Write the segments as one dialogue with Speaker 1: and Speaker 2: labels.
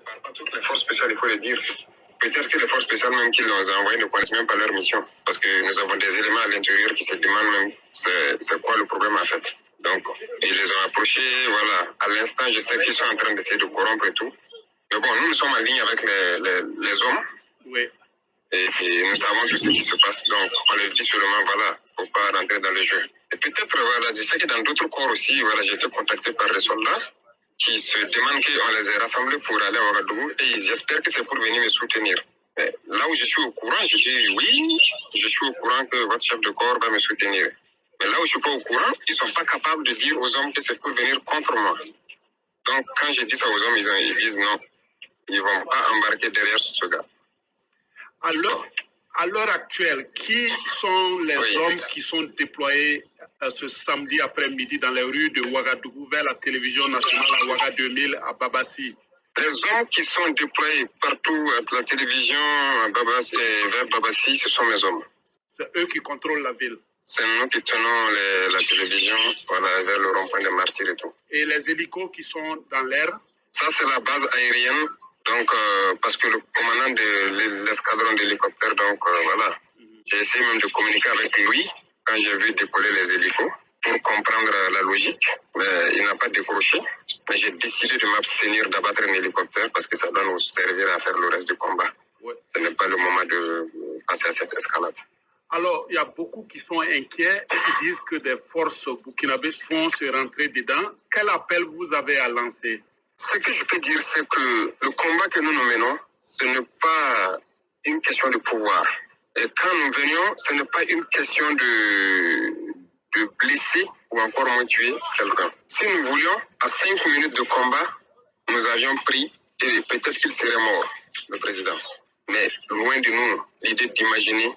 Speaker 1: parle pas toutes les forces spéciales, il faut le dire. Peut-être que les forces spéciales même qui nous ont envoyés ne connaissent même pas leur mission. Parce que nous avons des éléments à l'intérieur qui se demandent même c'est quoi le problème en fait. Donc, ils les ont approchés, voilà. À l'instant, je sais qu'ils sont en train d'essayer de corrompre et tout. Mais bon, nous sommes en ligne avec les hommes.
Speaker 2: Oui.
Speaker 1: Et nous savons tout ce qui se passe. Donc, on leur dit seulement, voilà, faut pas rentrer dans le jeu. Et peut-être, voilà, je sais que dans d'autres corps aussi, voilà, j'ai été contacté par des soldats qui se demandent qu'on les ait rassemblés pour aller à Ouagadougou et ils espèrent que c'est pour venir me soutenir. Mais là où je suis au courant, je dis oui, je suis au courant que votre chef de corps va me soutenir. Mais là où je suis pas au courant, ils sont pas capables de dire aux hommes que c'est pour venir contre moi. Donc, quand je dis ça aux hommes, ils disent non. Ils vont pas embarquer derrière ce gars.
Speaker 2: À l'heure actuelle, qui sont les hommes qui sont déployés ce samedi après-midi dans les rues de Ouagadougou vers la télévision nationale à Ouaga 2000 à Babassi?
Speaker 1: Les hommes qui sont déployés partout à la télévision vers Babassi, ce sont mes hommes.
Speaker 2: C'est eux qui contrôlent la ville.
Speaker 1: C'est nous qui tenons la télévision voilà, vers le rond-point des Martyrs et tout.
Speaker 2: Et les hélicos qui sont dans l'air?
Speaker 1: Ça, c'est la base aérienne. Donc, parce que le commandant de l'escadron d'hélicoptères, donc voilà, j'ai essayé même de communiquer avec lui quand j'ai vu décoller les hélicos pour comprendre la logique, mais il n'a pas décroché. Mais j'ai décidé de m'abstenir d'abattre un hélicoptère parce que ça doit nous servir à faire le reste du combat. Ouais. Ce n'est pas le moment de passer à cette escalade.
Speaker 2: Alors, il y a beaucoup qui sont inquiets et qui disent que des forces burkinabées vont se rentrer dedans. Quel appel vous avez à lancer?
Speaker 1: Ce que je peux dire, c'est que le combat que nous menons, ce n'est pas une question de pouvoir. Et quand nous venions, ce n'est pas une question de blesser ou encore moins tuer quelqu'un. Si nous voulions, à 5 minutes de combat, nous avions pris et peut-être qu'il serait mort, le président. Mais loin de nous l'idée d'imaginer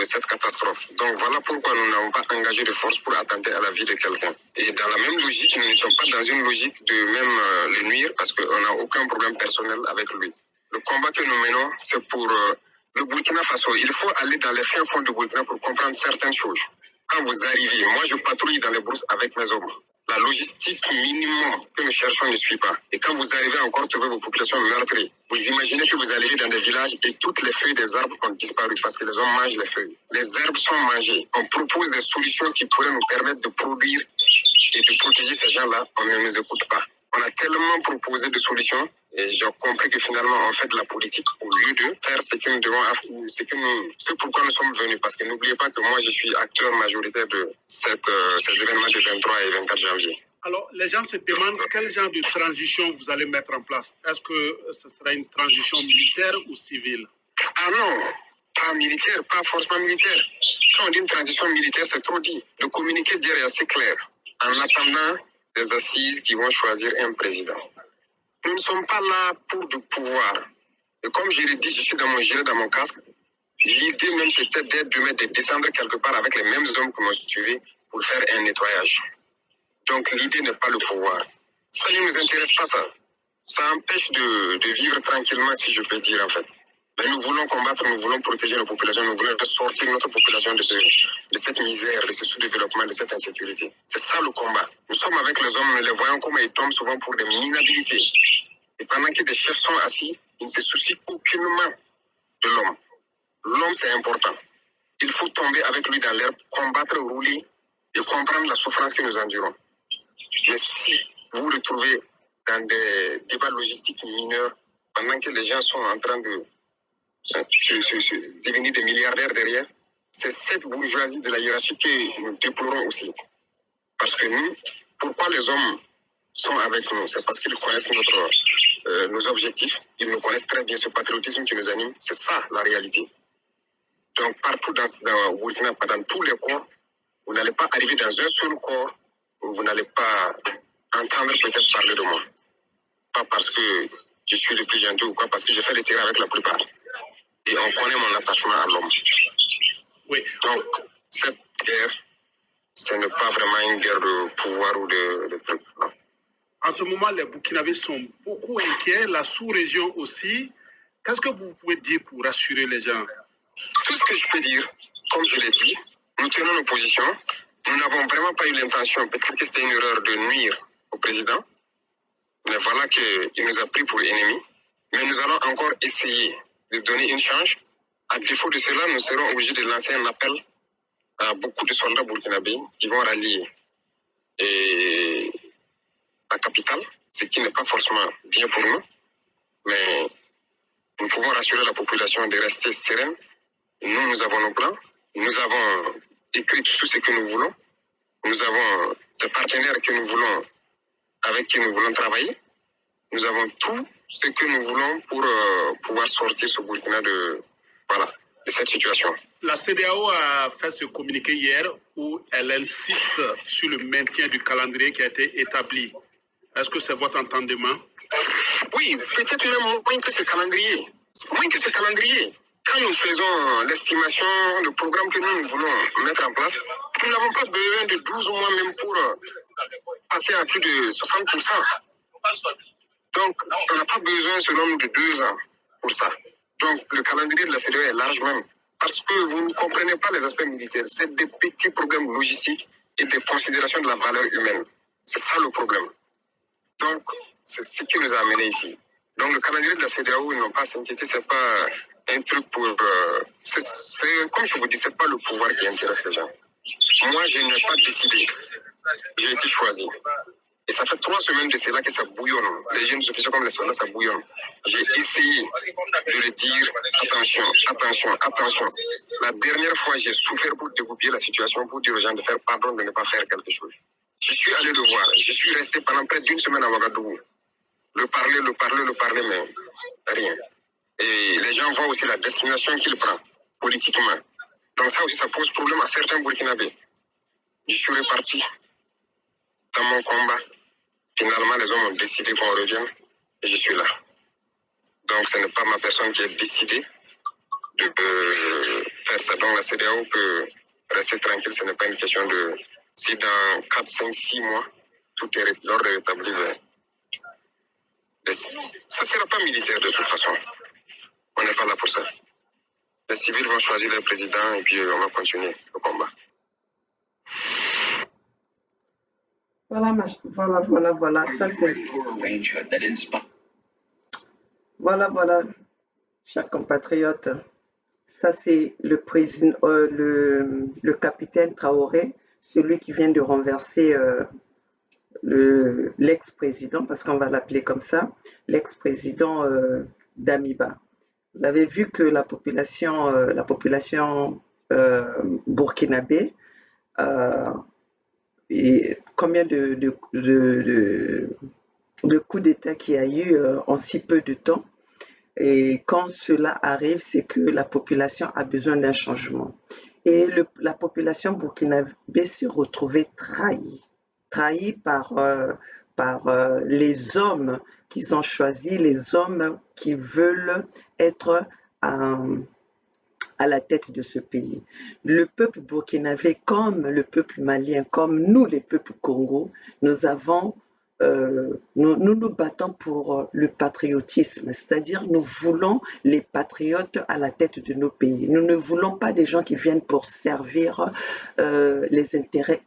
Speaker 1: cette catastrophe. Donc voilà pourquoi nous n'avons pas engagé de force pour attenter à la vie de quelqu'un. Et dans la même logique, nous n'étions pas dans une logique de même le nuire parce qu'on n'a aucun problème personnel avec lui. Le combat que nous menons, c'est pour le Burkina Faso. Il faut aller dans les fins fonds du Burkina pour comprendre certaines choses. Quand vous arrivez, moi je patrouille dans les brousses avec mes hommes. La logistique minimum que nous cherchons ne suit pas. Et quand vous arrivez encore trouver vos populations meurtries, vous imaginez que vous arrivez dans des villages et toutes les feuilles des arbres ont disparu parce que les hommes mangent les feuilles. Les herbes sont mangées. On propose des solutions qui pourraient nous permettre de produire et de protéger ces gens-là. On ne nous écoute pas. On a tellement proposé de solutions et j'ai compris que finalement on fait de la politique au lieu de faire ce que nous devons, c'est pourquoi nous sommes venus. Parce que n'oubliez pas que moi je suis acteur majoritaire de ces événements du 23 et 24 janvier.
Speaker 2: Alors les gens se demandent quel genre de transition vous allez mettre en place. Est-ce que ce sera une transition militaire ou civile?
Speaker 1: Ah non, pas militaire, pas forcément militaire. Quand on dit une transition militaire, c'est trop dit. Le communiqué d'hier est assez clair. En attendant des assises qui vont choisir un président. Nous ne sommes pas là pour du pouvoir. Et comme je l'ai dit, je suis dans mon gilet, dans mon casque. L'idée même, c'était de descendre quelque part avec les mêmes hommes que m'ont suivi pour faire un nettoyage. Donc l'idée n'est pas le pouvoir. Ça ne nous intéresse pas ça. Ça empêche de vivre tranquillement, si je peux dire en fait. Mais nous voulons combattre, nous voulons protéger nos populations, nous voulons sortir notre population de cette misère, de ce sous-développement, de cette insécurité. C'est ça le combat. Nous sommes avec les hommes, nous les voyons comment ils tombent souvent pour des minabilités. Et pendant que des chefs sont assis, ils ne se soucient aucunement de l'homme. L'homme, c'est important. Il faut tomber avec lui dans l'herbe, combattre, rouler et comprendre la souffrance que nous endurons. Mais si vous le trouvez dans des débats logistiques mineurs, pendant que les gens sont en train de devenir des milliardaires derrière, c'est cette bourgeoisie de la hiérarchie que nous déplorons aussi. Parce que nous, pourquoi les hommes sont avec nous? C'est parce qu'ils connaissent nos objectifs, ils nous connaissent très bien, ce patriotisme qui nous anime, c'est ça la réalité. Donc partout dans Burkina, dans tous les corps, vous n'allez pas arriver dans un seul corps où vous n'allez pas entendre peut-être parler de moi. Pas parce que je suis le plus gentil ou quoi, parce que je fais le tir avec la plupart. Et on connaît mon attachement à l'homme.
Speaker 2: Oui.
Speaker 1: Donc, cette guerre, ce n'est pas vraiment une guerre de pouvoir ou de trucs. Non.
Speaker 2: En ce moment, les Burkinabés sont beaucoup inquiets, la sous-région aussi. Qu'est-ce que vous pouvez dire pour rassurer les gens?
Speaker 1: Tout ce que je peux dire, comme je l'ai dit, nous tenons nos positions. Nous n'avons vraiment pas eu l'intention, peut-être que c'était une erreur de nuire au président. Mais voilà qu'il nous a pris pour ennemis. Mais nous allons encore essayer de donner une chance. À défaut de cela, nous serons obligés de lancer un appel à beaucoup de soldats burkinabés qui vont rallier la capitale, ce qui n'est pas forcément bien pour nous. Mais nous pouvons rassurer la population de rester sereine. Nous avons nos plans. Nous avons écrit tout ce que nous voulons. Nous avons des partenaires que nous voulons, avec qui nous voulons travailler. Nous avons tout ce que nous voulons pour pouvoir sortir ce Burkina de cette situation.
Speaker 2: La CEDEAO a fait ce communiqué hier où elle insiste sur le maintien du calendrier qui a été établi. Est-ce que c'est votre entendement?
Speaker 1: Oui, peut-être même moins que ce calendrier. Moins que ce calendrier. Quand nous faisons l'estimation, le programme que nous voulons mettre en place, nous n'avons pas besoin de 12 mois même pour passer à plus de 60%. Donc, on n'a pas besoin selon nous de 2 ans pour ça. Donc, le calendrier de la CEDEAO est large même. Parce que vous ne comprenez pas les aspects militaires. C'est des petits problèmes logistiques et des considérations de la valeur humaine. C'est ça le problème. Donc, c'est ce qui nous a amenés ici. Donc, le calendrier de la CEDEAO, ils n'ont pas à s'inquiéter, c'est pas un truc pour... comme je vous dis, c'est pas le pouvoir qui intéresse les gens. Moi, je n'ai pas décidé. J'ai été choisi. Et ça fait 3 semaines de cela que ça bouillonne. Les jeunes officiers comme les soldats, ça bouillonne. J'ai essayé de le dire, attention, attention, attention. La dernière fois, j'ai souffert pour dégoupiller la situation, pour dire aux gens de faire pardon, de ne pas faire quelque chose. Je suis allé le voir. Je suis resté pendant près d'1 semaine à Ouagadougou. Le parler, mais rien. Et les gens voient aussi la destination qu'il prend, politiquement. Donc ça aussi, ça pose problème à certains Burkinabés. Je suis reparti dans mon combat. Finalement, les hommes ont décidé qu'on revienne et je suis là. Donc, ce n'est pas ma personne qui a décidé de faire ça. Donc, la CEDEAO peut rester tranquille. Ce n'est pas une question de... Si dans 4, 5, 6 mois, tout est l'ordre est rétabli, ça ne sera pas militaire de toute façon. On n'est pas là pour ça. Les civils vont choisir leur président et puis on va continuer le combat.
Speaker 3: Voilà, ça c'est... Voilà, chers compatriotes, ça c'est le président, le capitaine Traoré, celui qui vient de renverser l'ex-président, parce qu'on va l'appeler comme ça, l'ex-président d'Amiba. Vous avez vu que la population burkinabé, et combien de coups d'État qu'il y a eu en si peu de temps. Et quand cela arrive, c'est que la population a besoin d'un changement. Et la population burkinabé s'est retrouvée trahie par les hommes qu'ils ont choisis, les hommes qui veulent être à la tête de ce pays. Le peuple burkinabé, comme le peuple malien, comme nous les peuples congos, nous nous battons pour le patriotisme, c'est-à-dire nous voulons les patriotes à la tête de nos pays. Nous ne voulons pas des gens qui viennent pour servir les intérêts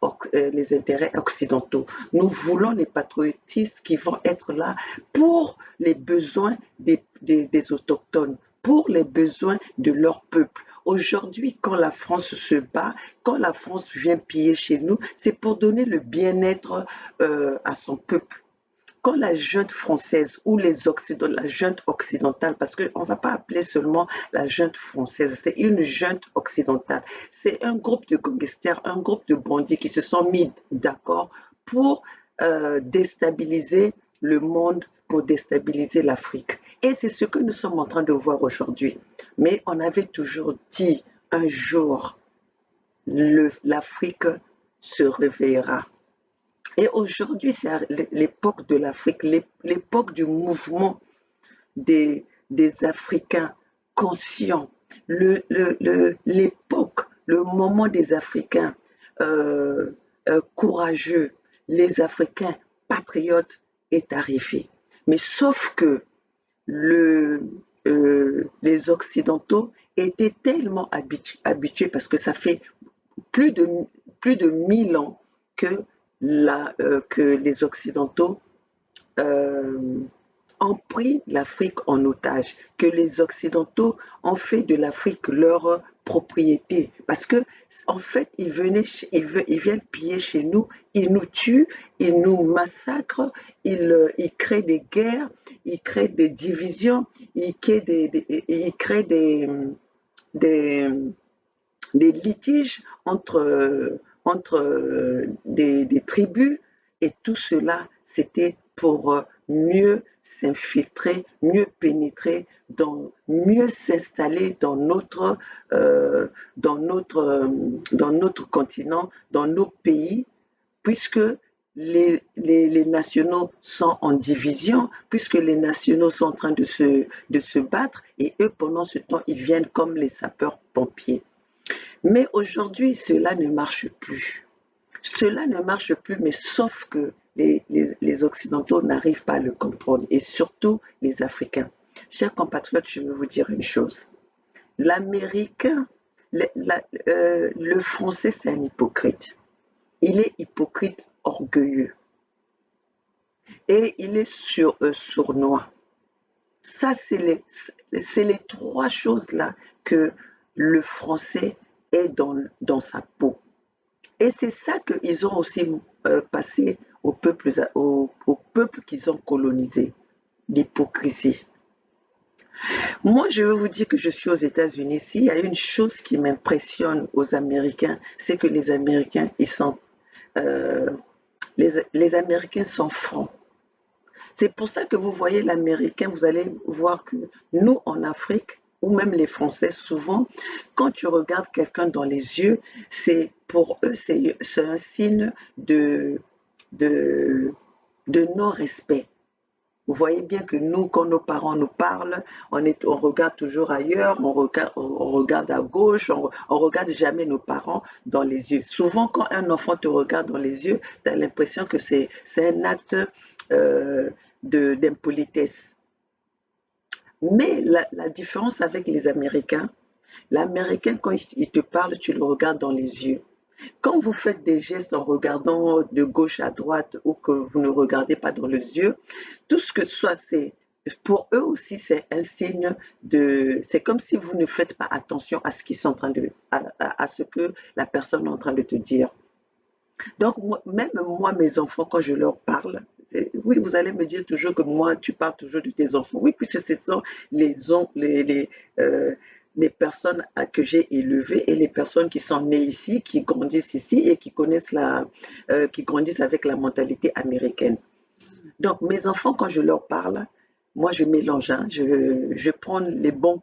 Speaker 3: occidentaux. Nous voulons les patriotistes qui vont être là pour les besoins des autochtones, pour les besoins de leur peuple. Aujourd'hui, quand la France se bat, quand la France vient piller chez nous, c'est pour donner le bien-être à son peuple. Quand la junte française ou la junte occidentale, parce qu'on ne va pas appeler seulement la junte française, c'est une junte occidentale. C'est un groupe de gangsters, un groupe de bandits qui se sont mis d'accord pour déstabiliser le monde, pour déstabiliser l'Afrique. Et c'est ce que nous sommes en train de voir aujourd'hui. Mais on avait toujours dit un jour, l'Afrique se réveillera. Et aujourd'hui, c'est l'époque de l'Afrique, l'époque du mouvement des Africains conscients, l'époque, le moment des Africains courageux, les Africains patriotes est arrivé. Mais sauf que les Occidentaux étaient tellement habitués parce que ça fait plus de 1000 ans que les Occidentaux ont ont pris l'Afrique en otage, que les Occidentaux ont fait de l'Afrique leur propriété. Parce que, en fait, ils viennent piller chez nous, ils nous tuent, ils nous massacrent, ils créent des guerres, ils créent des divisions, ils créent des, des litiges entre des tribus, et tout cela, c'était pour mieux s'infiltrer, mieux pénétrer, mieux s'installer dans notre continent, dans nos pays, puisque les nationaux sont en division, puisque les nationaux sont en train de se battre, et eux, pendant ce temps, ils viennent comme les sapeurs-pompiers. Mais aujourd'hui, cela ne marche plus. Cela ne marche plus, mais sauf que les Occidentaux n'arrivent pas à le comprendre, et surtout les Africains. Chers compatriotes, je veux vous dire une chose. L'Américain, le Français, c'est un hypocrite. Il est hypocrite, orgueilleux. Et il est sournois. Ça, c'est les trois choses-là que le Français est dans sa peau. Et c'est ça qu'ils ont aussi passé aux peuples qu'ils ont colonisés, l'hypocrisie. Moi, je veux vous dire que je suis aux États-Unis. S'il y a une chose qui m'impressionne aux Américains, c'est que les Américains, les Américains sont francs. C'est pour ça que vous voyez l'Américain, vous allez voir que nous, en Afrique, ou même les Français, souvent, quand tu regardes quelqu'un dans les yeux, pour eux, c'est un signe de non-respect. Vous voyez bien que nous, quand nos parents nous parlent, on regarde toujours ailleurs, on regarde à gauche, on regarde jamais nos parents dans les yeux. Souvent, quand un enfant te regarde dans les yeux, tu as l'impression que c'est un acte d'impolitesse. Mais la différence avec les Américains, l'Américain, quand il te parle, tu le regardes dans les yeux. Quand vous faites des gestes en regardant de gauche à droite, ou que vous ne regardez pas dans les yeux, tout ce que soit, pour eux aussi, c'est un signe c'est comme si vous ne faites pas attention à ce qu'ils sont en train à ce que la personne est en train de te dire. Donc, même moi, mes enfants, quand je leur parle, oui, vous allez me dire toujours que tu parles toujours de tes enfants. Oui, puisque ce sont les personnes que j'ai élevées, et les personnes qui sont nées ici, qui grandissent ici, et qui grandissent avec la mentalité américaine. Donc, mes enfants, quand je leur parle, moi, je mélange, hein, je prends les bons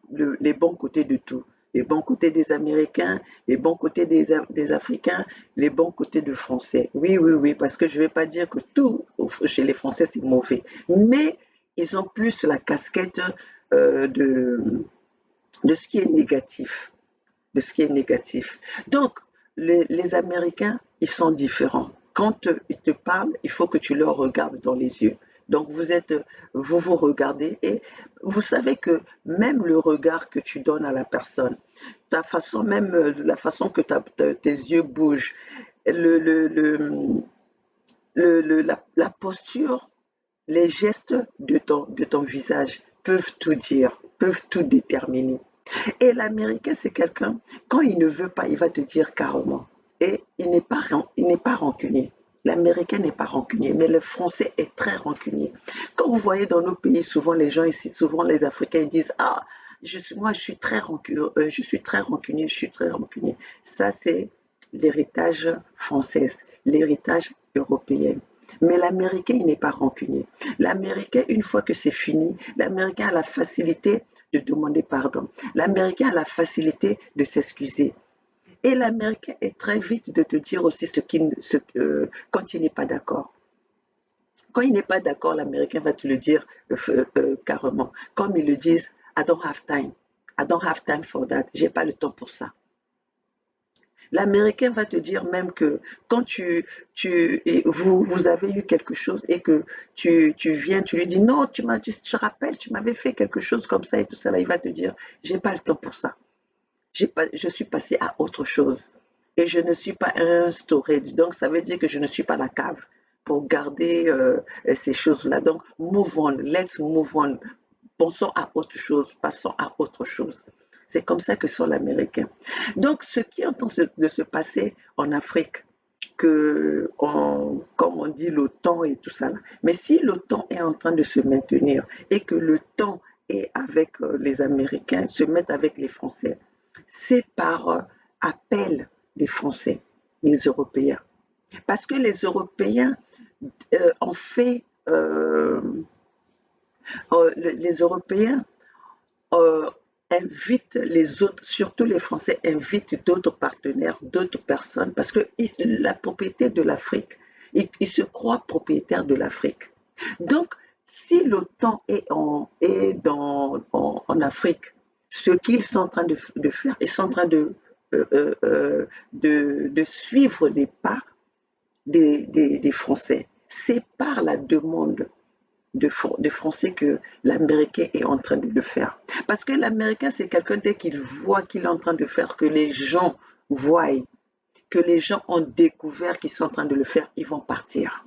Speaker 3: côtés de tout. Les bons côtés des Américains, les bons côtés des Africains, les bons côtés des Français. Oui, oui, oui, parce que je ne vais pas dire que tout chez les Français, c'est mauvais. Mais ils ont plus la casquette de ce qui est négatif. De ce qui est négatif. Donc, les Américains, ils sont différents. Quand ils te parlent, il faut que tu leur regardes dans les yeux. Donc, vous regardez, et vous savez que même le regard que tu donnes à la personne, ta façon, même la façon que tes yeux bougent, la posture, les gestes de ton visage peuvent tout dire, peuvent tout déterminer. Et l'Américain, c'est quelqu'un, quand il ne veut pas, il va te dire carrément. Et il n'est pas rancunier. L'Américain n'est pas rancunier, mais le Français est très rancunier. Quand vous voyez dans nos pays, souvent les gens ici, souvent les Africains, ils disent « Ah, moi, je suis très rancunier, je suis très rancunier, je suis très rancunier. » Ça, c'est l'héritage français, l'héritage européen. Mais l'Américain, il n'est pas rancunier. L'Américain, une fois que c'est fini, l'Américain a la facilité de demander pardon. L'Américain a la facilité de s'excuser. Et l'Américain est très vite de te dire aussi quand il n'est pas d'accord. Quand il n'est pas d'accord, l'Américain va te le dire carrément. Comme ils le disent, I don't have time. I don't have time for that. J'ai pas le temps pour ça. L'Américain va te dire même que quand vous avez eu quelque chose, et que tu viens, tu lui dis non, tu te rappelles, tu m'avais fait quelque chose comme ça et tout ça, là, il va te dire, j'ai pas le temps pour ça. Je suis passé à autre chose, et je ne suis pas un storage. Donc ça veut dire que je ne suis pas la cave. pour garder ces choses-là. Donc, move on, let's move on. Pensons à autre chose, passons à autre chose. C'est comme ça que sont les Américains. Donc, ce qui est en train de se passer en Afrique, comme on dit, l'OTAN et tout ça, là. Mais si l'OTAN est en train de se maintenir et que le temps est avec les Américains, se mettent avec les Français, c'est par appel des Français, des Européens. Parce que les Européens ont fait, les Européens euh, invitent les autres, surtout les Français invitent d'autres partenaires, d'autres personnes, parce que la propriété de l'Afrique, ils se croient propriétaires de l'Afrique. Donc, si l'OTAN en Afrique, ce qu'ils sont en train de faire, ils sont en train de suivre les pas des Français. C'est par la demande de Français que l'Américain est en train de le faire. Parce que l'Américain, c'est quelqu'un, dès qu'il voit qu'il est en train de faire, que les gens voient, que les gens ont découvert qu'ils sont en train de le faire, ils vont partir.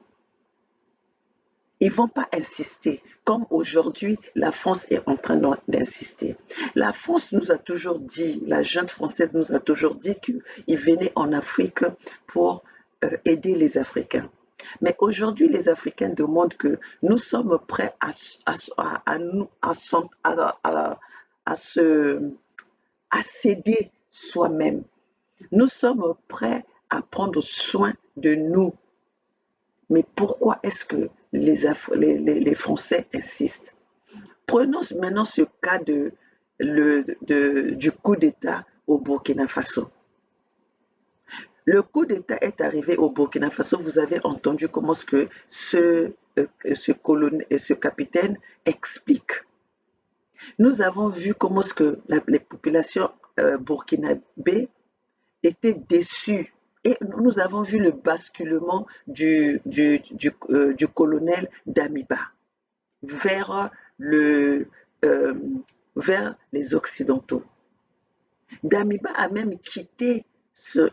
Speaker 3: Ils ne vont pas insister, comme aujourd'hui, la France est en train d'insister. La France nous a toujours dit, la junte française nous a toujours dit qu'ils venaient en Afrique pour aider les Africains. Mais aujourd'hui, les Africains demandent que nous sommes prêts à céder soi-même. Nous sommes prêts à prendre soin de nous. Mais pourquoi est-ce que les Français insistent? Prenons maintenant ce cas du coup d'État au Burkina Faso. Le coup d'État est arrivé au Burkina Faso. Vous avez entendu comment ce capitaine explique. Nous avons vu comment les populations burkinabées étaient déçues. Et nous avons vu le basculement du colonel Damiba vers les Occidentaux. Damiba a même quitté son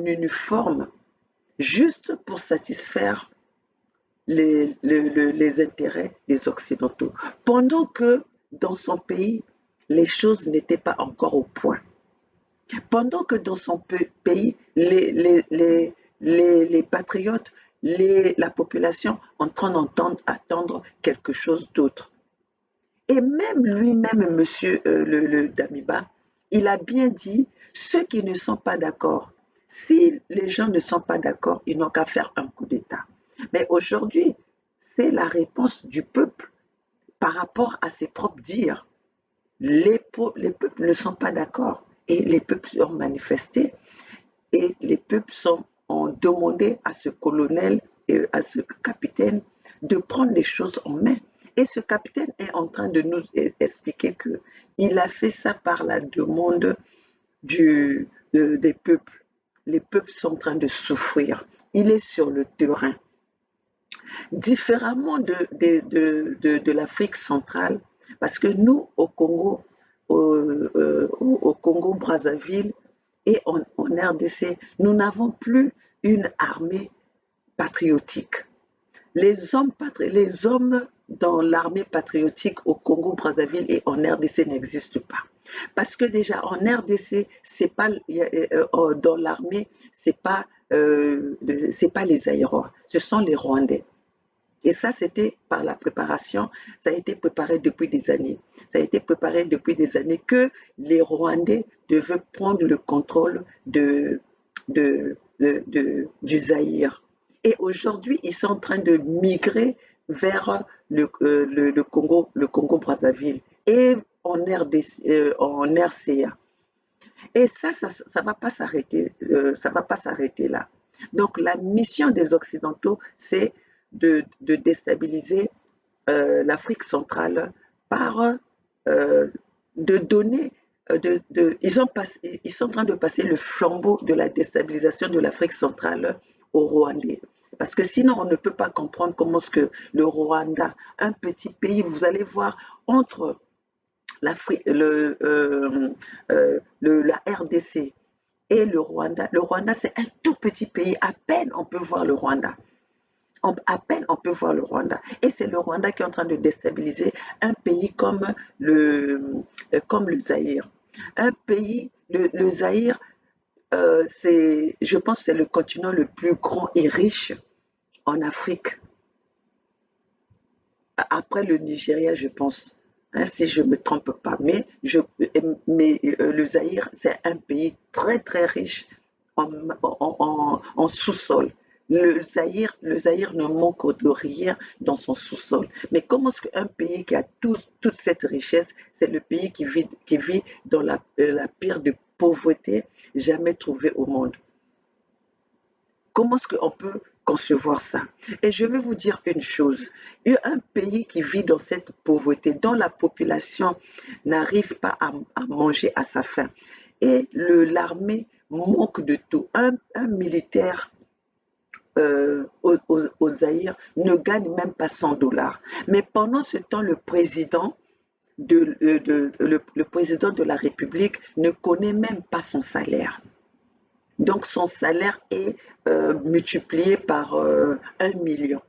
Speaker 3: uniforme juste pour satisfaire les intérêts des Occidentaux. Pendant que dans son pays, les choses n'étaient pas encore au point. Pendant que dans son pays, les patriotes, la population en train d'attendre quelque chose d'autre. Et même lui-même, monsieur le Damiba, il a bien dit, ceux qui ne sont pas d'accord, si les gens ne sont pas d'accord, ils n'ont qu'à faire un coup d'État. Mais aujourd'hui, c'est la réponse du peuple par rapport à ses propres dires. Les peuples ne sont pas d'accord et les peuples ont manifesté et les peuples ont demandé à ce colonel et à ce capitaine de prendre les choses en main. Et ce capitaine est en train de nous expliquer qu'il a fait ça par la demande des peuples. Les peuples sont en train de souffrir. Il est sur le terrain. Différemment de l'Afrique centrale, parce que nous, au Congo, au Congo-Brazzaville et en RDC, nous n'avons plus une armée patriotique. Les hommes dans l'armée patriotique au Congo-Brazzaville et en RDC n'existent pas. Parce que déjà en RDC, c'est pas dans l'armée, c'est pas les Aïros, ce sont les Rwandais. Et ça, c'était par la préparation, ça a été préparé depuis des années. Ça a été préparé depuis des années que les Rwandais devaient prendre le contrôle du Zaïre. Et aujourd'hui, ils sont en train de migrer vers le Congo-Brazzaville et en RCA. Et ça va pas s'arrêter, ça va pas s'arrêter là. Donc la mission des Occidentaux, c'est de déstabiliser l'Afrique centrale par de donner, ils sont en train de passer le flambeau de la déstabilisation de l'Afrique centrale au Rwandais. Parce que sinon, on ne peut pas comprendre comment est-ce que le Rwanda, un petit pays, vous allez voir, entre la RDC et le Rwanda, c'est un tout petit pays. À peine on peut voir le Rwanda. À peine on peut voir le Rwanda. Et c'est le Rwanda qui est en train de déstabiliser un pays comme le Zaïre. Un pays, le Zaïre, je pense que c'est le continent le plus grand et riche en Afrique. Après le Nigeria, je pense, hein, si je ne me trompe pas. Le Zaïre, c'est un pays très, très riche en sous-sol. Le Zaïre ne manque de rien dans son sous-sol. Mais comment est-ce qu'un pays qui a toute cette richesse, c'est le pays qui vit dans la pire de pauvreté jamais trouvée au monde? Comment est-ce qu'on peut concevoir ça? Et je vais vous dire une chose, il y a un pays qui vit dans cette pauvreté, dont la population n'arrive pas à manger à sa faim. Et l'armée manque de tout. Un militaire au Zaïre ne gagne même pas 100 $. Mais pendant ce temps, le président le président de la République ne connaît même pas son salaire. Donc son salaire est multiplié par 1 million.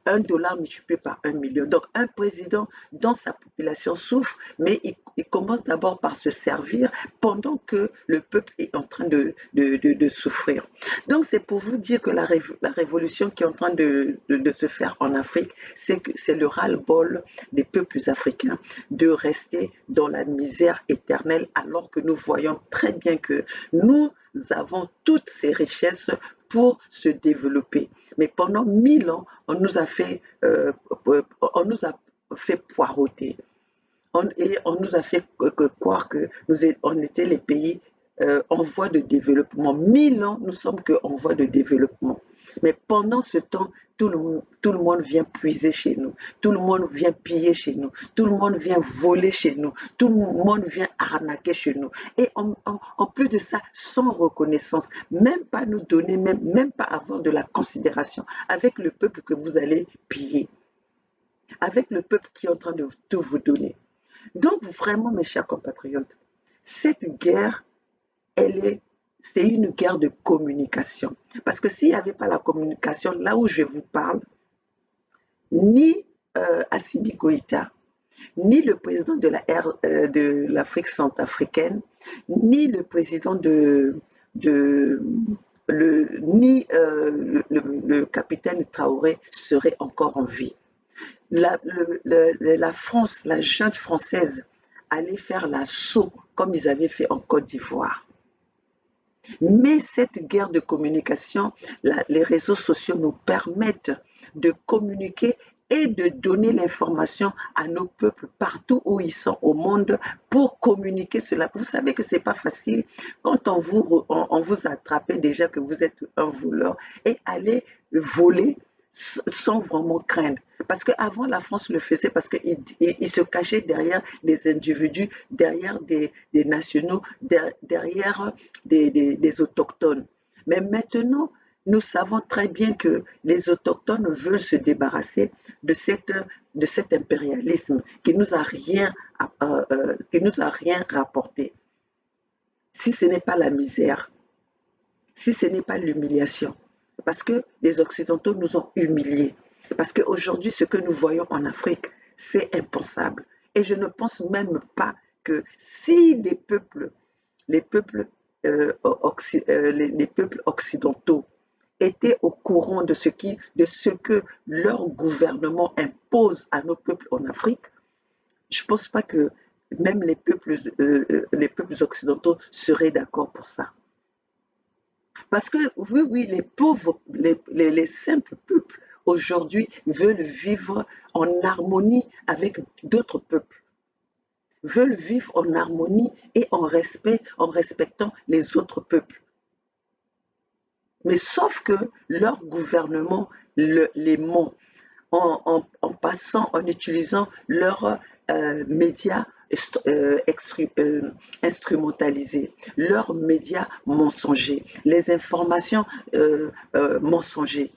Speaker 3: 1 $ multiplié par 1 million. Donc un président dans sa population souffre, mais il commence d'abord par se servir pendant que le peuple est en train de souffrir. Donc c'est pour vous dire que la révolution qui est en train de se faire en Afrique, c'est le ras-le-bol des peuples africains de rester dans la misère éternelle, alors que nous voyons très bien que nous avons toutes ces richesses pour se développer. Mais pendant 1000 ans, on nous a fait poireauter. On nous a fait croire que on était les pays en voie de développement. 1000 ans, nous sommes qu'en voie de développement. Mais pendant ce temps, tout le monde vient puiser chez nous. Tout le monde vient piller chez nous. Tout le monde vient voler chez nous. Tout le monde vient arnaquer chez nous. Et en plus de ça, sans reconnaissance, même pas nous donner, même pas avoir de la considération avec le peuple que vous allez piller. Avec le peuple qui est en train de tout vous donner. Donc vraiment, mes chers compatriotes, cette guerre, c'est une guerre de communication. Parce que s'il n'y avait pas la communication, là où je vous parle, ni Assimi Goïta, ni le président de l'Afrique centrafricaine, ni le président ni le capitaine Traoré seraient encore en vie. La France, la junte française, allait faire l'assaut comme ils avaient fait en Côte d'Ivoire. Mais cette guerre de communication, les réseaux sociaux nous permettent de communiquer et de donner l'information à nos peuples partout où ils sont au monde pour communiquer cela. Vous savez que ce n'est pas facile quand on vous attrape déjà que vous êtes un voleur et aller voler sans vraiment craindre. Parce qu'avant, la France le faisait parce qu'il se cachait derrière des individus, derrière des nationaux, derrière des autochtones. Mais maintenant, nous savons très bien que les autochtones veulent se débarrasser de cet impérialisme qui nous a rien rapporté. Si ce n'est pas la misère, si ce n'est pas l'humiliation, parce que les Occidentaux nous ont humiliés. Parce qu'aujourd'hui, ce que nous voyons en Afrique, c'est impensable. Et je ne pense même pas que si les peuples occidentaux étaient au courant de ce que leur gouvernement impose à nos peuples en Afrique, je ne pense pas que même les peuples occidentaux seraient d'accord pour ça. Parce que oui, les pauvres, les simples peuples aujourd'hui veulent vivre en harmonie avec d'autres peuples, veulent vivre en harmonie et en respectant les autres peuples. Mais sauf que leur gouvernement les ment en utilisant leurs médias instrumentalisés, leurs médias mensongers, les informations mensongères.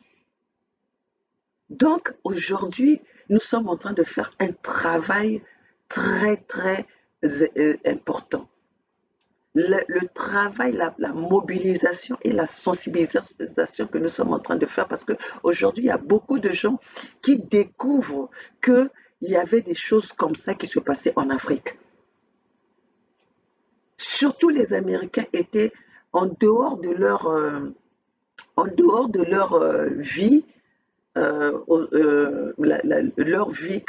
Speaker 3: Donc aujourd'hui, nous sommes en train de faire un travail très très important. le travail, la mobilisation et la sensibilisation que nous sommes en train de faire, parce qu'aujourd'hui, il y a beaucoup de gens qui découvrent qu'il y avait des choses comme ça qui se passaient en Afrique. Surtout les Américains étaient en dehors de leur vie, leur vie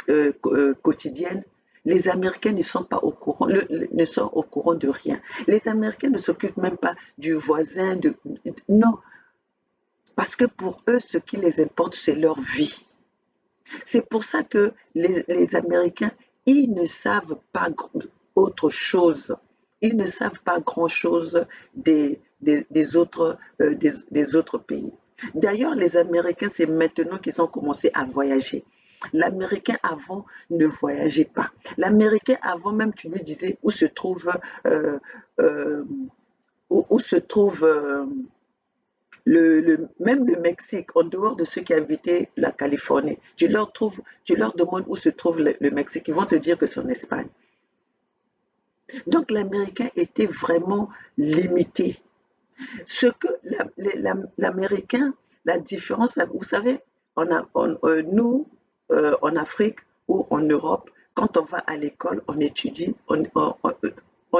Speaker 3: quotidienne. Les Américains ne sont pas au courant, ne sont au courant de rien. Les Américains ne s'occupent même pas du voisin, non, parce que pour eux, ce qui les importe, c'est leur vie. C'est pour ça que les Américains, ils ne savent pas autre chose. Ils ne savent pas grand-chose des autres pays. D'ailleurs, les Américains, c'est maintenant qu'ils ont commencé à voyager. L'Américain avant ne voyageait pas. L'Américain avant, même tu lui disais où se trouve, euh, où se trouve même le Mexique, en dehors de ceux qui habitaient la Californie. Tu leur demandes où se trouve le Mexique, ils vont te dire que c'est en Espagne. Donc l'Américain était vraiment limité. Ce que l'Américain, la différence, vous savez, nous, en Afrique ou en Europe, quand on va à l'école, on étudie, on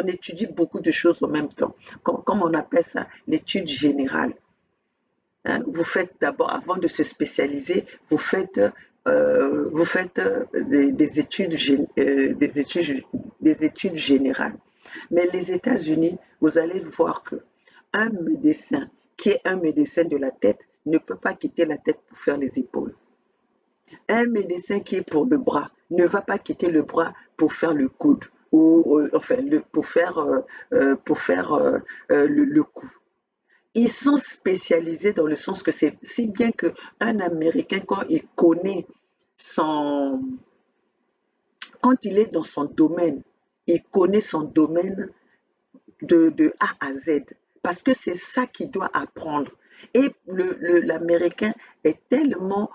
Speaker 3: étudie beaucoup de choses en même temps, comme on appelle ça l'étude générale. Hein. Vous faites d'abord, avant de se spécialiser, vous faites des études générales. Mais les États-Unis, vous allez voir que un médecin qui est un médecin de la tête ne peut pas quitter la tête pour faire les épaules. Un médecin qui est pour le bras ne va pas quitter le bras pour faire le coude ou enfin pour faire le cou. Ils sont spécialisés dans le sens que c'est si bien qu'un Américain, son, quand il est dans son domaine, il connaît son domaine de A à Z, parce que c'est ça qu'il doit apprendre. Et l'Américain est tellement,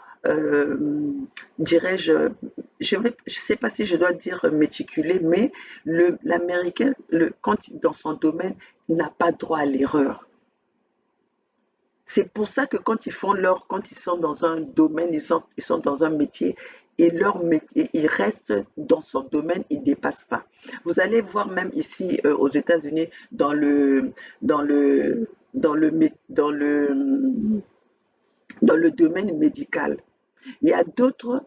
Speaker 3: dirais-je, je ne sais pas si je dois dire méticulé, mais l'Américain, dans son domaine, n'a pas droit à l'erreur. C'est pour ça que quand ils sont dans un domaine, ils sont dans un métier, et leur métier, ils restent dans son domaine, ils ne dépassent pas. Vous allez voir même ici aux États-Unis dans le dans le dans le domaine médical. Il y a d'autres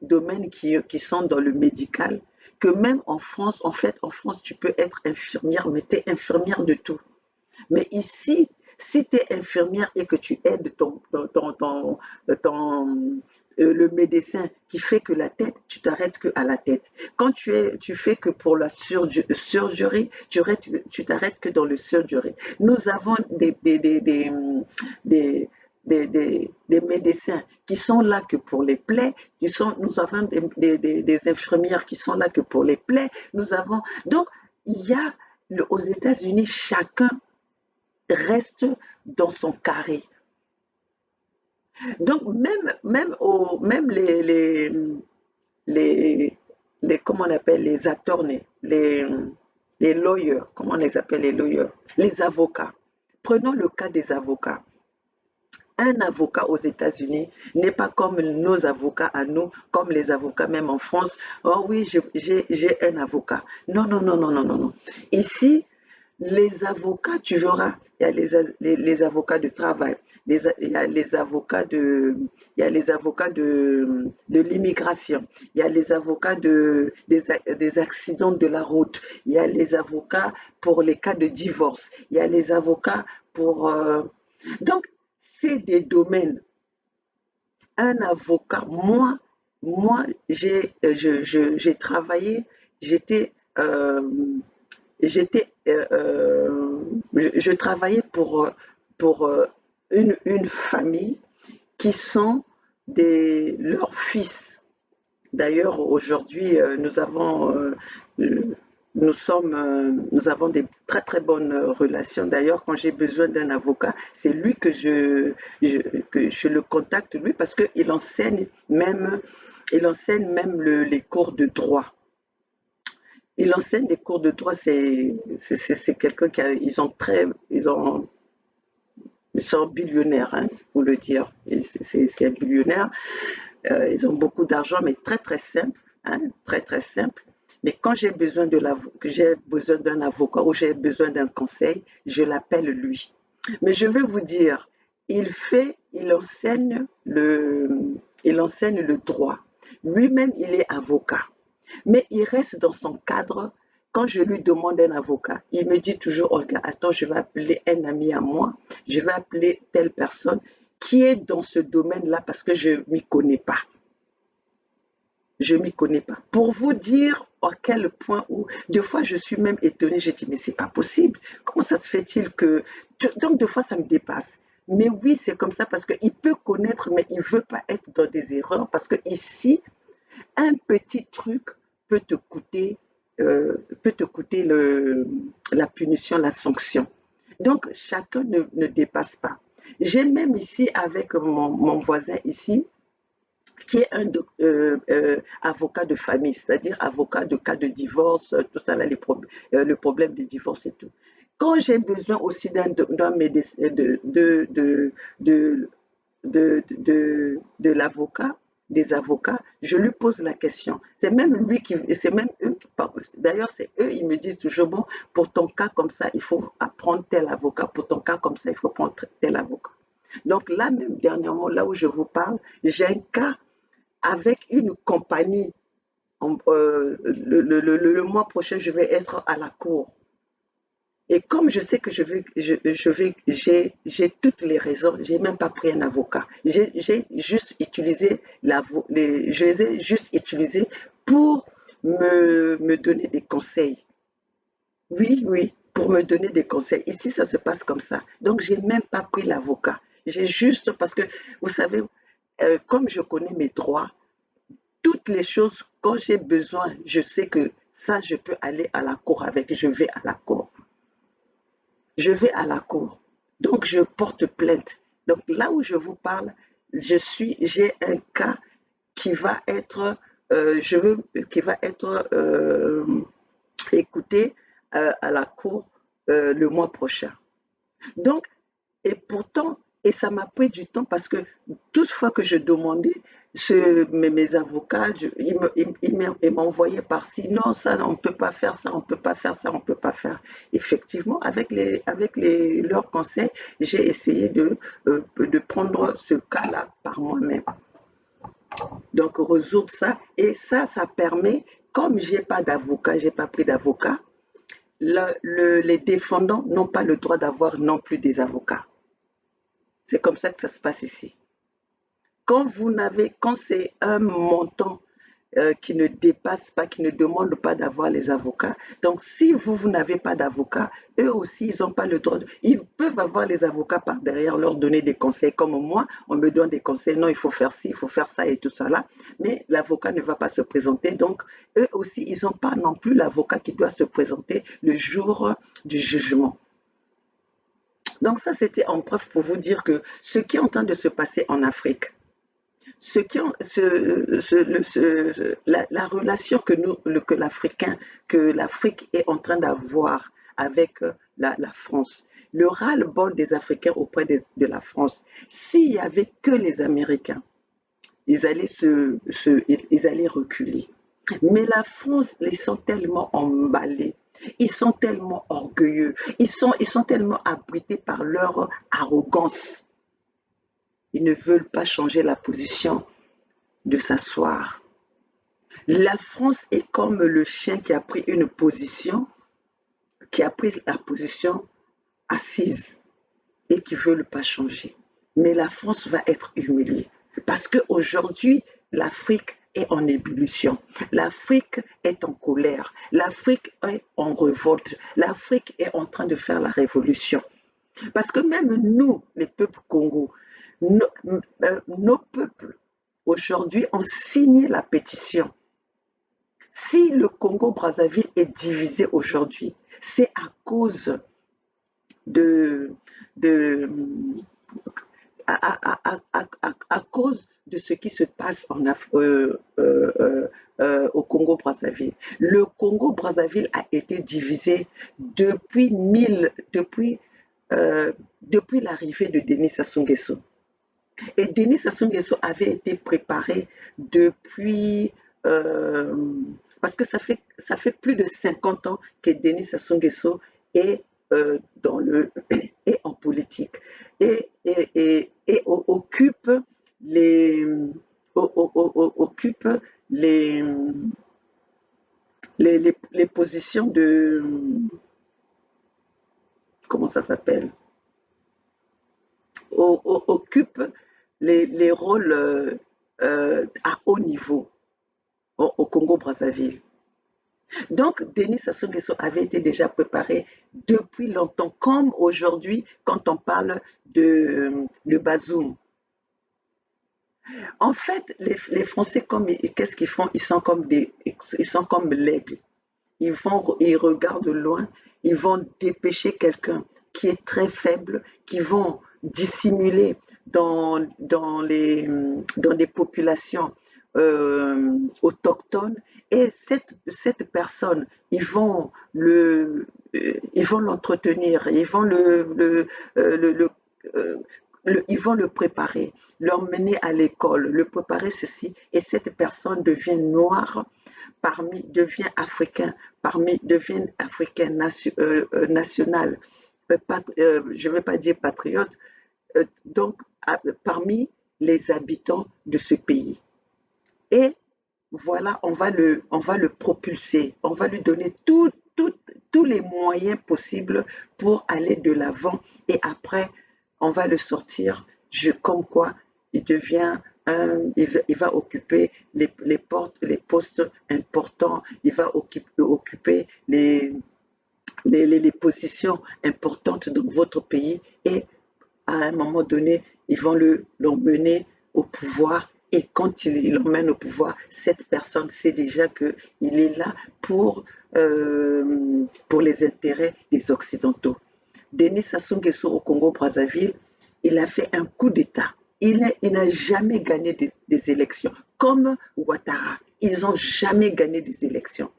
Speaker 3: domaines qui sont dans le médical, que même en France, en fait, en France, tu peux être infirmière, mais tu es infirmière de tout. Mais ici, si tu es infirmière et que tu aides le médecin qui fait que la tête, tu t'arrêtes que à la tête. Quand tu fais que pour la surgery, tu t'arrêtes que dans le surgery. Nous avons des, des médecins qui sont là que pour les plaies, nous avons des infirmières qui sont là que pour les plaies. Donc, il y a aux États-Unis, chacun reste dans son carré. Donc même comment on appelle les attorneys, les lawyers, comment on les appelle les lawyers, les avocats. Prenons le cas des avocats. Un avocat aux États-Unis n'est pas comme nos avocats à nous, comme les avocats même en France. Oh oui, j'ai un avocat. Non, non, non, non, non, non, non. Ici, les avocats, tu verras, il y a les avocats de travail, il y a les avocats de l'immigration, il y a les avocats des accidents de la route, il y a les avocats pour les cas de divorce, il y a les avocats pour... Donc, c'est des domaines. Un avocat, j'ai travaillé, j'étais... je travaillais pour une famille qui sont leurs fils. D'ailleurs, aujourd'hui, nous avons des très très bonnes relations. D'ailleurs, quand j'ai besoin d'un avocat, c'est lui que je le contacte, lui, parce qu'il enseigne même les cours de droit. il enseigne des cours de droit, c'est quelqu'un qui a, ils sont billionnaires, hein, pour le dire. C'est un billionnaire. Ils ont beaucoup d'argent, mais très très simple, hein, très très simple. Mais quand j'ai besoin d'un avocat ou j'ai besoin d'un conseil, je l'appelle lui. Mais je veux vous dire, il enseigne le droit. Lui-même, il est avocat. Mais il reste dans son cadre. Quand je lui demande un avocat, il me dit toujours, Olga, attends, je vais appeler un ami à moi, je vais appeler telle personne qui est dans ce domaine-là parce que je ne m'y connais pas. Je ne m'y connais pas. Pour vous dire à quel point où, des fois, je suis même étonnée, je dis, mais c'est pas possible. Comment ça se fait-il que... Donc, des fois, ça me dépasse. Mais oui, c'est comme ça parce qu'il peut connaître, mais il ne veut pas être dans des erreurs parce que ici, un petit truc peut te coûter, la punition, la sanction. Donc, chacun ne dépasse pas. J'ai même ici, avec mon voisin ici, qui est un avocat de famille, c'est-à-dire avocat de cas de divorce, tout ça, là, le problème des divorces et tout. Quand j'ai besoin aussi d'un médecin, de l'avocat, des avocats, je lui pose la question. C'est même lui c'est même eux qui parlent. D'ailleurs, c'est eux, ils me disent toujours, bon, pour ton cas comme ça, il faut apprendre tel avocat. Pour ton cas comme ça, il faut prendre tel avocat. Donc là, même dernièrement, là où je vous parle, j'ai un cas avec une compagnie. Le mois prochain, je vais être à la cour. Et comme je sais que j'ai toutes les raisons, j'ai même pas pris un avocat. J'ai juste utilisé je les ai juste utilisés pour me donner des conseils. Oui, oui, pour me donner des conseils. Ici, ça se passe comme ça. Donc, j'ai même pas pris l'avocat. J'ai juste parce que, vous savez, comme je connais mes droits, toutes les choses, quand j'ai besoin, je sais que ça, je peux aller à la cour avec, je vais à la cour. Je vais à la cour. Donc, je porte plainte. Donc, là où je vous parle, j'ai un cas qui va être, qui va être écouté à la cour le mois prochain. Donc, et pourtant, et ça m'a pris du temps parce que toutefois que je demandais, mes avocats, ils m'envoyaient par-ci, non, ça, on ne peut pas faire ça, on ne peut pas faire ça, on ne peut pas faire. Effectivement, avec leurs conseils, j'ai essayé de prendre ce cas-là par moi-même. Donc, résoudre ça. Et ça permet, comme j'ai pas d'avocat, j'ai pas pris d'avocat, les défendants n'ont pas le droit d'avoir non plus des avocats. C'est comme ça que ça se passe ici. Quand c'est un montant qui ne dépasse pas, qui ne demande pas d'avoir les avocats, donc si vous n'avez pas d'avocat, eux aussi, ils n'ont pas le droit. Ils peuvent avoir les avocats par derrière, leur donner des conseils. Comme moi, on me donne des conseils, non, il faut faire ci, il faut faire ça et tout ça là. Mais l'avocat ne va pas se présenter. Donc, eux aussi, ils n'ont pas non plus l'avocat qui doit se présenter le jour du jugement. Donc ça, c'était en preuve pour vous dire que ce qui est en train de se passer en Afrique, la relation que l'Afrique est en train d'avoir avec la France, le ras-le-bol des Africains auprès de la France, s'il n'y avait que les Américains, ils allaient reculer. Mais la France, ils sont tellement emballés, ils sont tellement orgueilleux, ils sont tellement abrités par leur arrogance. Ils ne veulent pas changer la position de s'asseoir. La France est comme le chien qui a pris une position, qui a pris la position assise et qui ne veut pas changer. Mais la France va être humiliée parce qu'aujourd'hui, l'Afrique est en ébullition. L'Afrique est en colère. L'Afrique est en révolte. L'Afrique est en train de faire la révolution. Parce que même nous, les peuples congos, nos peuples, aujourd'hui, ont signé la pétition. Si le Congo-Brazzaville est divisé aujourd'hui, c'est à cause à cause de ce qui se passe au Congo-Brazzaville. Le Congo-Brazzaville a été divisé depuis l'arrivée de Denis Sassou Nguesso. Et Denis Sassou Nguesso avait été préparé depuis... parce que ça fait plus de 50 ans que Denis Sassou Nguesso est, est en politique et occupe les, occupe les, les positions de... Comment ça s'appelle? Occupe les rôles à haut niveau au Congo-Brazzaville. Donc, Denis Sassou Nguesso avait été déjà préparé depuis longtemps, comme aujourd'hui quand on parle de Bazoum. En fait, les Français, qu'est-ce qu'ils font? Ils sont comme l'aigle. Ils regardent loin, ils vont dépêcher quelqu'un qui est très faible, qui vont dissimuler dans les populations autochtones, et cette personne, ils vont l'entretenir, ils vont le préparer, l'emmener à l'école, le préparer ceci, et cette personne devient noire, devient africain, national, je ne vais pas dire patriote, donc parmi les habitants de ce pays. Et voilà, on va le propulser, on va lui donner tous les moyens possibles pour aller de l'avant, et après, on va le sortir, comme quoi il devient il va occuper les postes importants, il va occuper les positions importantes dans votre pays, et à un moment donné, ils vont l'emmener au pouvoir. Et quand il l'emmène au pouvoir, cette personne sait déjà qu'il est là pour les intérêts des Occidentaux. Denis Sassou Nguesso au Congo-Brazzaville, il a fait un coup d'État. Il n'a jamais gagné des élections. Comme Ouattara, ils n'ont jamais gagné des élections.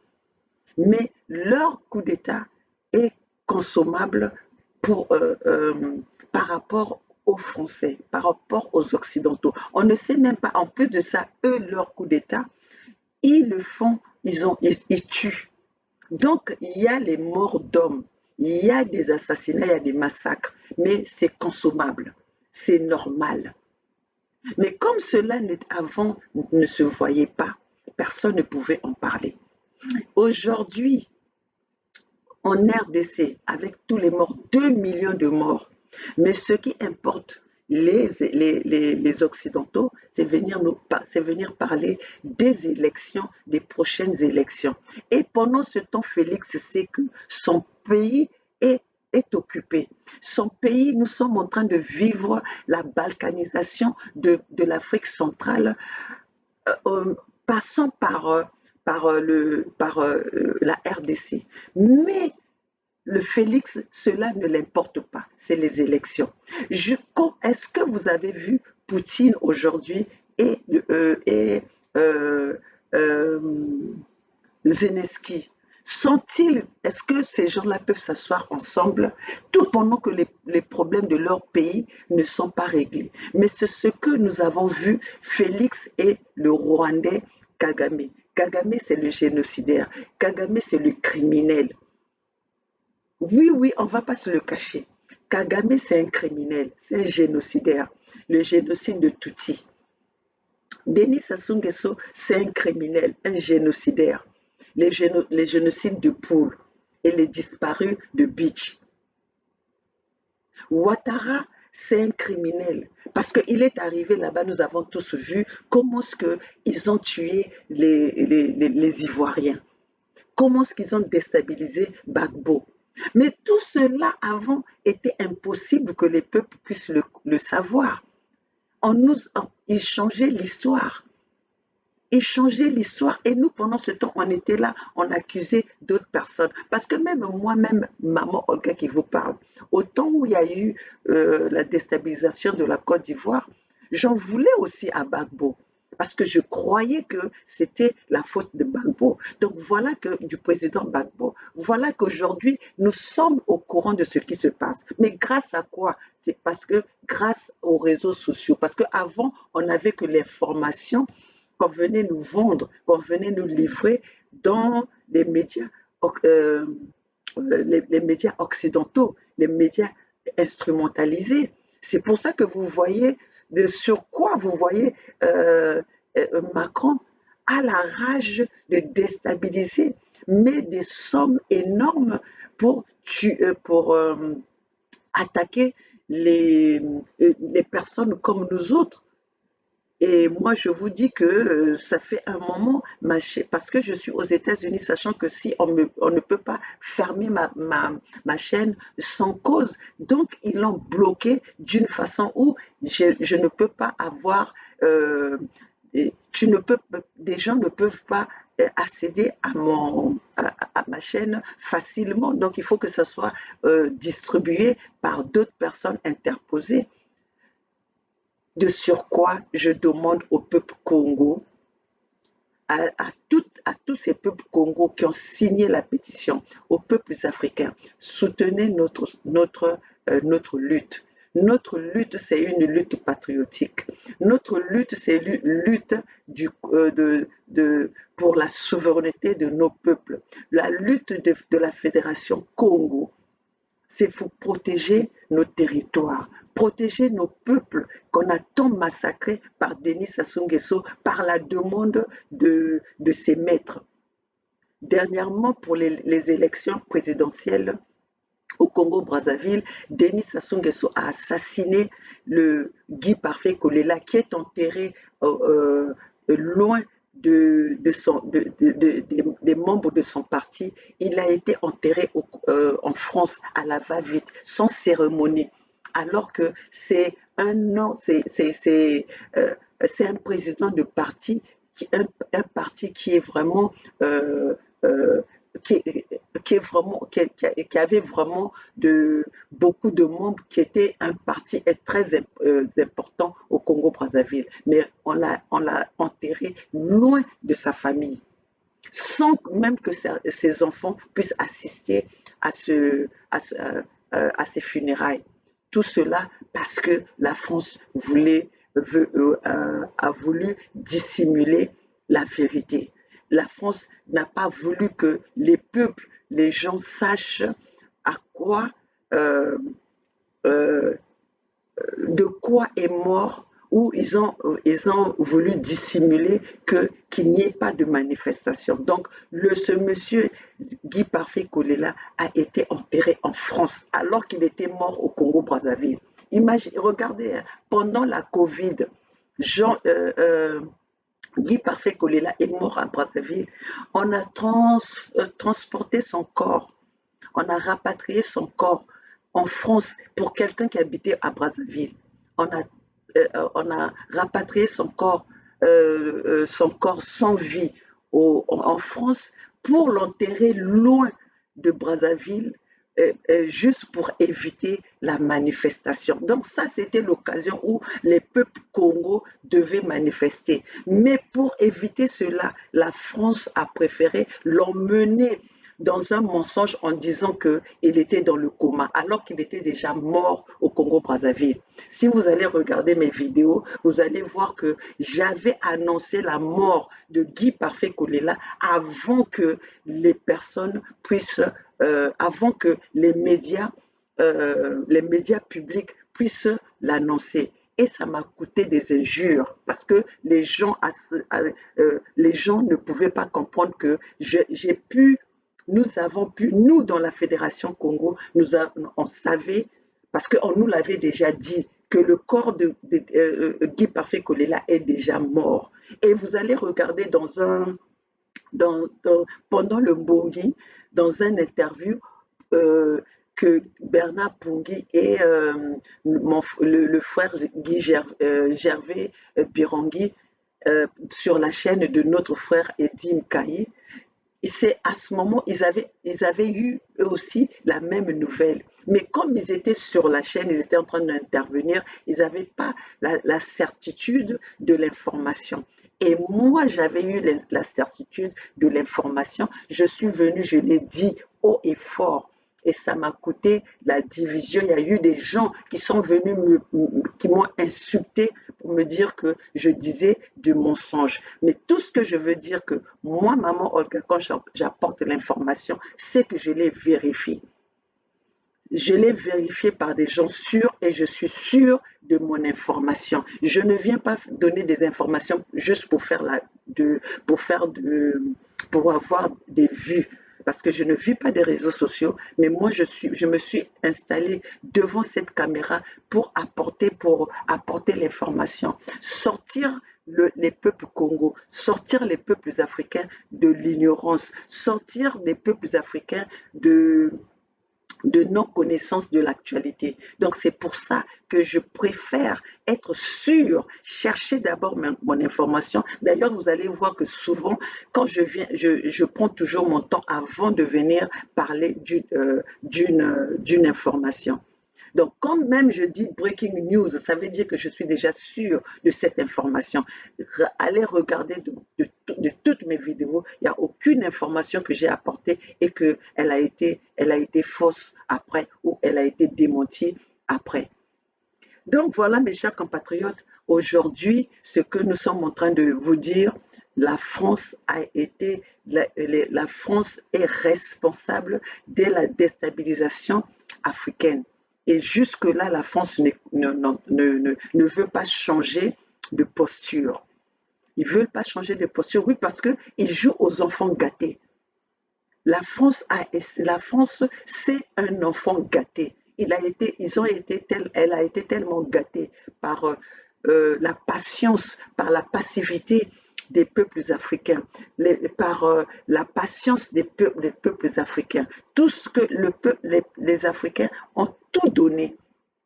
Speaker 3: Mais leur coup d'État est consommable par rapport aux Français, par rapport aux Occidentaux. On ne sait même pas, en plus de ça, eux, leur coup d'État, ils le font, ils tuent. Donc, il y a les morts d'hommes, il y a des assassinats, il y a des massacres, mais c'est consommable, c'est normal. Mais comme cela avant ne se voyait pas, personne ne pouvait en parler. Aujourd'hui, en RDC, avec tous les morts, 2 millions de morts, mais ce qui importe les Occidentaux, c'est venir parler des élections, des prochaines élections. Et pendant ce temps, Félix sait que son pays est occupé. Son pays, nous sommes en train de vivre la balkanisation de l'Afrique centrale, passant par la RDC. Mais le Félix, cela ne l'importe pas, c'est les élections. Est-ce que vous avez vu Poutine aujourd'hui et Zelensky? Est-ce que ces gens-là peuvent s'asseoir ensemble tout pendant que les problèmes de leur pays ne sont pas réglés? Mais c'est ce que nous avons vu, Félix et le Rwandais Kagame. Kagame, c'est le génocidaire. Kagame, c'est le criminel. Oui, on ne va pas se le cacher. Kagame, c'est un criminel, c'est un génocidaire. Le génocide de Tutsi. Denis Sassou Nguesso, c'est un criminel, un génocidaire. Les génocides de Poul et les disparus de Beach. Ouattara, c'est un criminel. Parce qu'il est arrivé là-bas, nous avons tous vu comment est-ce qu'ils ont tué les Ivoiriens. Comment est-ce qu'ils ont déstabilisé Gbagbo. Mais tout cela avant était impossible que les peuples puissent le savoir. Ils changeaient l'histoire. Ils changeaient l'histoire, et nous, pendant ce temps, on était là, on accusait d'autres personnes. Parce que même moi-même, maman Olga qui vous parle, au temps où il y a eu la déstabilisation de la Côte d'Ivoire, J'en voulais aussi à Gbagbo parce que je croyais que c'était la faute de Gbagbo. Donc voilà que du président Gbagbo, voilà qu'aujourd'hui nous sommes au courant de ce qui se passe. Mais grâce à quoi? C'est parce que grâce aux réseaux sociaux, parce qu'avant on n'avait que l'information qu'on venait nous vendre, qu'on venait nous livrer dans les médias, euh, les médias occidentaux, les médias instrumentalisés. C'est pour ça que vous voyez sur quoi vous voyez Macron a la rage de déstabiliser, met des sommes énormes pour, attaquer les personnes comme nous autres. Et moi, je vous dis que ça fait un moment, parce que je suis aux États-Unis, sachant que si on ne peut pas fermer ma chaîne sans cause, donc ils l'ont bloqué d'une façon où je ne peux pas avoir, des gens ne peuvent pas accéder à ma chaîne facilement. Donc il faut que ça soit distribué par d'autres personnes interposées. De surcroît, je demande au peuple Congo, à tous ces peuples Congo qui ont signé la pétition, aux peuples africains, soutenez notre lutte. Notre lutte, c'est une lutte patriotique. Notre lutte, c'est une lutte pour la souveraineté de nos peuples. La lutte de la Fédération Congo, c'est pour protéger nos territoires, protéger nos peuples qu'on a tant massacrés par Denis Sassou Nguesso, par la demande de ses maîtres. Dernièrement, pour les élections présidentielles au Congo-Brazzaville, Denis Sassou Nguesso a assassiné le Guy Parfait Kolela qui est enterré loin des membres de son parti. Il a été enterré en France à la va-vite, sans cérémonie, alors que c'est un président de parti, un parti qui est vraiment qui, qui avait vraiment beaucoup de membres, qui était un parti très important au Congo-Brazzaville. Mais on l'a enterré loin de sa famille, sans même que ses enfants puissent assister à ces funérailles. Tout cela parce que la France a voulu dissimuler la vérité. La France n'a pas voulu que les peuples, les gens sachent à quoi, euh, euh, de quoi est mort, ou ils ont voulu dissimuler qu'il n'y ait pas de manifestation. Donc, ce monsieur Guy Parfait Kolela a été enterré en France alors qu'il était mort au Congo-Brazzaville. Regardez, hein, pendant la Covid, Guy Parfait Kolela est mort à Brazzaville. On a transporté son corps, on a rapatrié son corps en France pour quelqu'un qui habitait à Brazzaville. On a rapatrié son corps sans vie en France pour l'enterrer loin de Brazzaville, juste pour éviter la manifestation. Donc ça, c'était l'occasion où les peuples Congo devaient manifester. Mais pour éviter cela, la France a préféré l'emmener dans un mensonge en disant qu'il était dans le coma, alors qu'il était déjà mort au Congo-Brazzaville. Si vous allez regarder mes vidéos, vous allez voir que j'avais annoncé la mort de Guy Parfait Kolela avant que les personnes puissent, avant que les médias publics puissent l'annoncer. Et ça m'a coûté des injures parce que les gens ne pouvaient pas comprendre que nous, dans la Fédération Congo, on savait, parce qu'on nous l'avait déjà dit, que le corps de Guy Parfait Kolela est déjà mort. Et vous allez regarder pendant le Mbongi, dans une interview, que Bernard Pungui et le frère Guy Gervais Birangui, sur la chaîne de notre frère Edim Kaye, Et c'est à ce moment, ils avaient eu eux aussi la même nouvelle. Mais comme ils étaient sur la chaîne, ils étaient en train d'intervenir, ils n'avaient pas la certitude de l'information. Et moi, j'avais eu la certitude de l'information. Je suis venue, je l'ai dit haut et fort. Et ça m'a coûté la division. Il y a eu des gens qui sont venus qui m'ont insulté pour me dire que je disais du mensonge. Mais tout ce que je veux dire que moi, maman Olga, quand j'apporte l'information, c'est que je l'ai vérifié. Je l'ai vérifié par des gens sûrs et je suis sûre de mon information. Je ne viens pas donner des informations juste pour pour avoir des vues. Parce que je ne vis pas des réseaux sociaux, mais moi je me suis installée devant cette caméra pour apporter l'information, sortir les peuples congos, sortir les peuples africains de l'ignorance, sortir les peuples africains de non-connaissance de l'actualité. Donc c'est pour ça que je préfère être sûr, chercher d'abord mon information. D'ailleurs, vous allez voir que souvent, quand je viens, je prends toujours mon temps avant de venir parler d'une information. Donc, quand même je dis breaking news, ça veut dire que je suis déjà sûr de cette information. Allez regarder de toutes mes vidéos, il n'y a aucune information que j'ai apportée et qu'elle a été fausse après ou elle a été démentie après. Donc voilà, mes chers compatriotes, aujourd'hui, ce que nous sommes en train de vous dire, la France est responsable de la déstabilisation africaine. Et jusque-là, la France ne veut pas changer de posture. Ils ne veulent pas changer de posture, oui, parce qu'ils jouent aux enfants gâtés. La France, c'est un enfant gâté. Elle a été tellement gâtée par la patience, par la passivité des peuples africains, par la patience des peuples africains. Tout ce que les Africains ont tout donné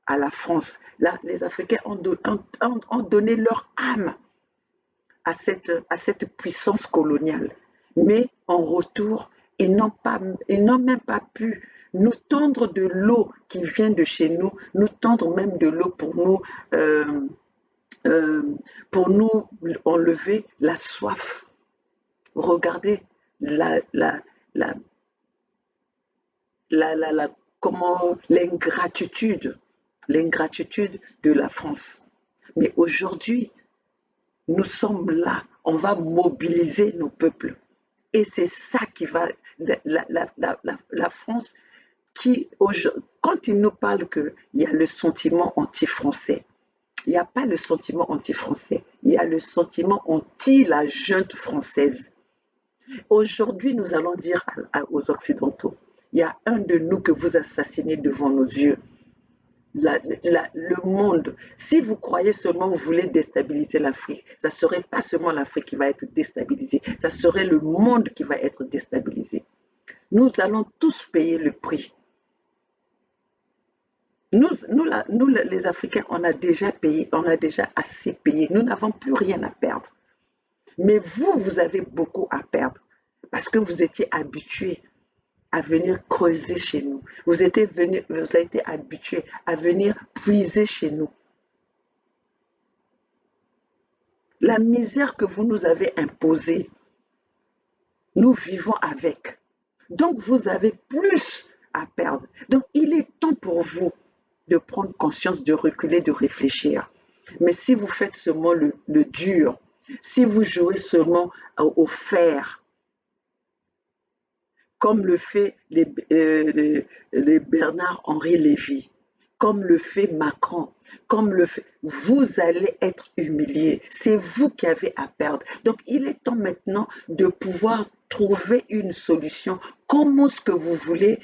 Speaker 3: à la France. Là, les Africains ont donné leur âme à cette puissance coloniale. Mais en retour, ils n'ont même pas pu nous tendre de l'eau qui vient de chez nous tendre même de l'eau pour nous enlever la soif. Regardez comment l'ingratitude de la France. Mais aujourd'hui, nous sommes là, on va mobiliser nos peuples. Et c'est ça qui va, la France, quand il nous parle qu'il y a le sentiment anti-français, il n'y a pas le sentiment anti-français, il y a le sentiment anti-la junte française. Aujourd'hui, nous allons dire aux Occidentaux, il y a un de nous que vous assassinez devant nos yeux. Le monde, si vous croyez seulement que vous voulez déstabiliser l'Afrique, ça ne serait pas seulement l'Afrique qui va être déstabilisée, ça serait le monde qui va être déstabilisé. Nous allons tous payer le prix. Nous, les Africains, on a déjà payé, on a déjà assez payé. Nous n'avons plus rien à perdre. Mais vous avez beaucoup à perdre parce que vous étiez habitués à venir creuser chez nous. Vous avez été habitués à venir puiser chez nous. La misère que vous nous avez imposée, nous vivons avec. Donc, vous avez plus à perdre. Donc, il est temps pour vous de prendre conscience, de reculer, de réfléchir. Mais si vous faites seulement le dur, si vous jouez seulement au fer, comme le fait les Bernard-Henri Lévy, comme le fait Macron, vous allez être humilié. C'est vous qui avez à perdre. Donc, il est temps maintenant de pouvoir trouver une solution. Comment est-ce que vous voulez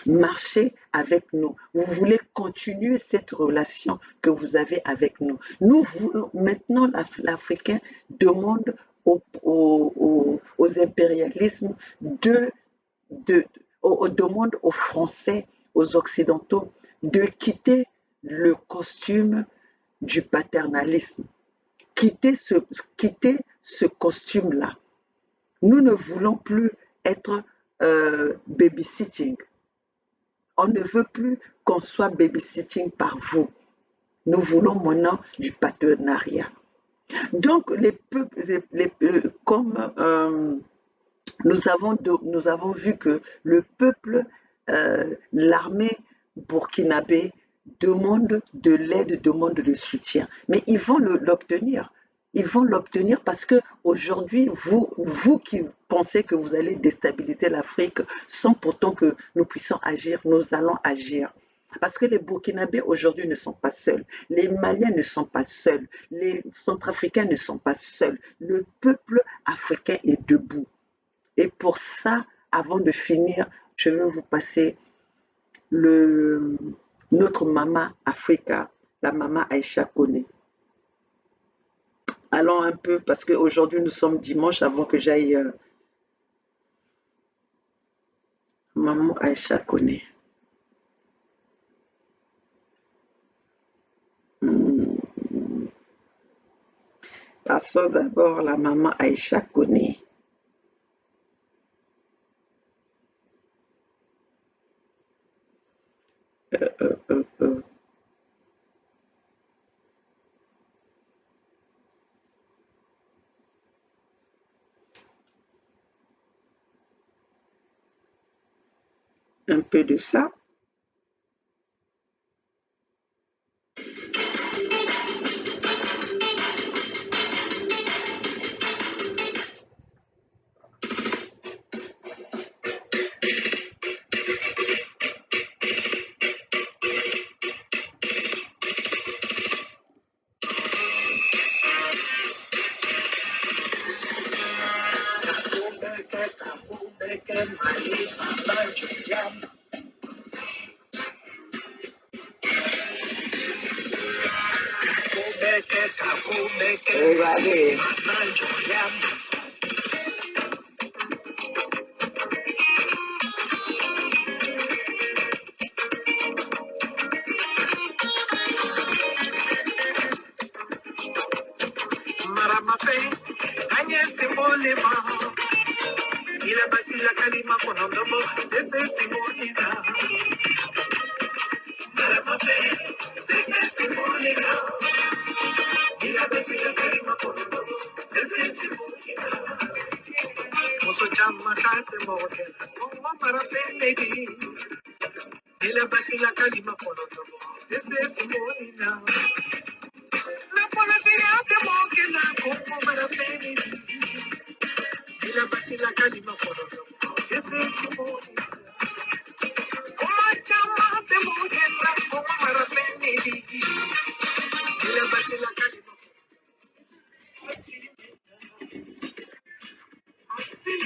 Speaker 3: marcher avec nous. Vous voulez continuer cette relation que vous avez avec nous. Nous voulons, maintenant, l'Africain demande aux impérialismes demande aux Français, aux Occidentaux, de quitter le costume du paternalisme quitter ce costume-là. Nous ne voulons plus être babysitting. On ne veut plus qu'on soit babysitting par vous. Nous voulons maintenant du partenariat. Donc, les peuples, comme nous avons vu que le peuple, l'armée burkinabé demande de l'aide, demande de soutien. Mais ils vont l'obtenir. Ils vont l'obtenir parce que aujourd'hui, vous qui pensez que vous allez déstabiliser l'Afrique sans pourtant que nous puissions agir, nous allons agir. Parce que les Burkinabés aujourd'hui ne sont pas seuls, les Maliens ne sont pas seuls, les Centrafricains ne sont pas seuls. Le peuple africain est debout. Et pour ça, avant de finir, je vais vous passer notre Mama Africa, la Mama Aïcha Koné. Allons un peu, parce qu'aujourd'hui nous sommes dimanche, avant que j'aille. Maman Aïcha Koné. Passons d'abord la maman Aïcha Koné. Un peu de ça. Regardez.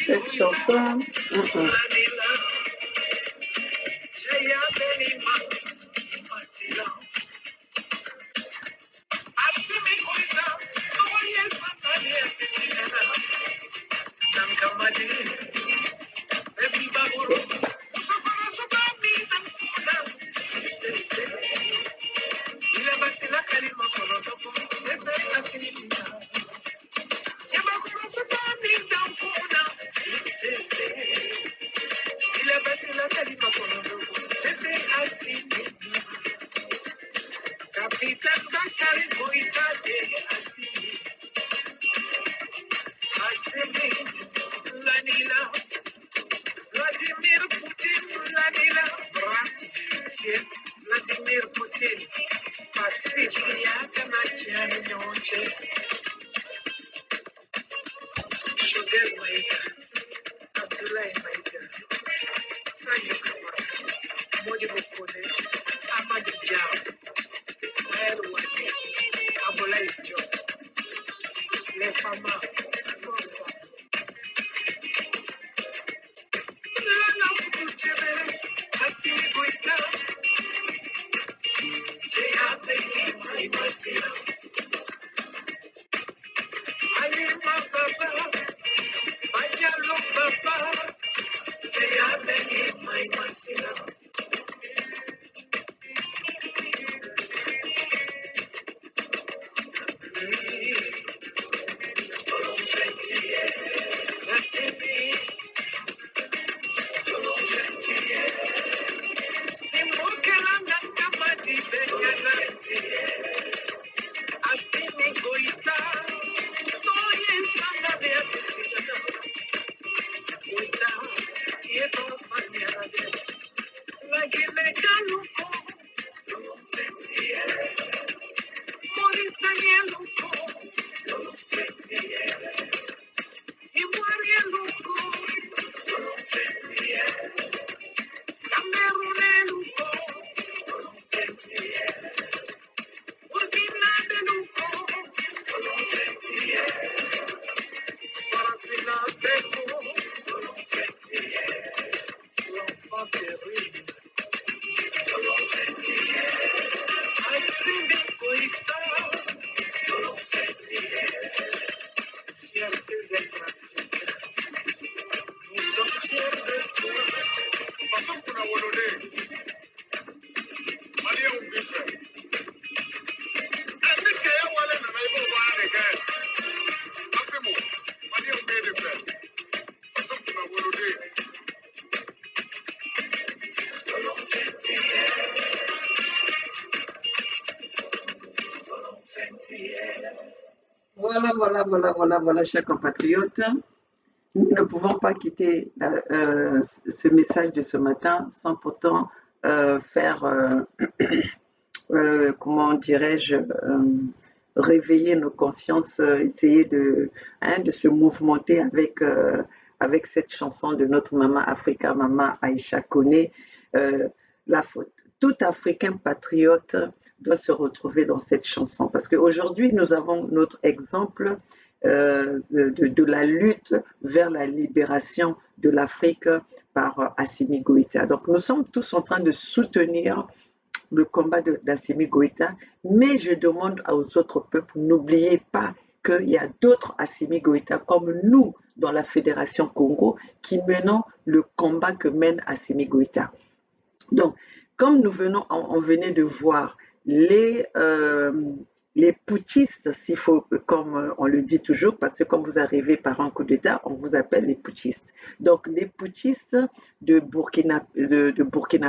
Speaker 3: Cette chanson, Voilà, chers compatriotes. Nous ne pouvons pas quitter ce message de ce matin sans pourtant faire, comment dirais-je, réveiller nos consciences, essayer de se mouvementer avec cette chanson de notre maman Africa, maman Aïcha Koné. La faute. Tout Africain patriote doit se retrouver dans cette chanson parce qu'aujourd'hui, nous avons notre exemple de la lutte vers la libération de l'Afrique par Assimi Goïta. Donc nous sommes tous en train de soutenir le combat d'Assimi Goïta, mais je demande aux autres peuples, n'oubliez pas qu'il y a d'autres Assimi Goïta comme nous dans la Fédération Congo qui menons le combat que mène Assimi Goïta. Donc, comme on venait de voir les putschistes, s'il faut, comme on le dit toujours, parce que quand vous arrivez par un coup d'État, on vous appelle les putschistes. Donc, les putschistes de Burkina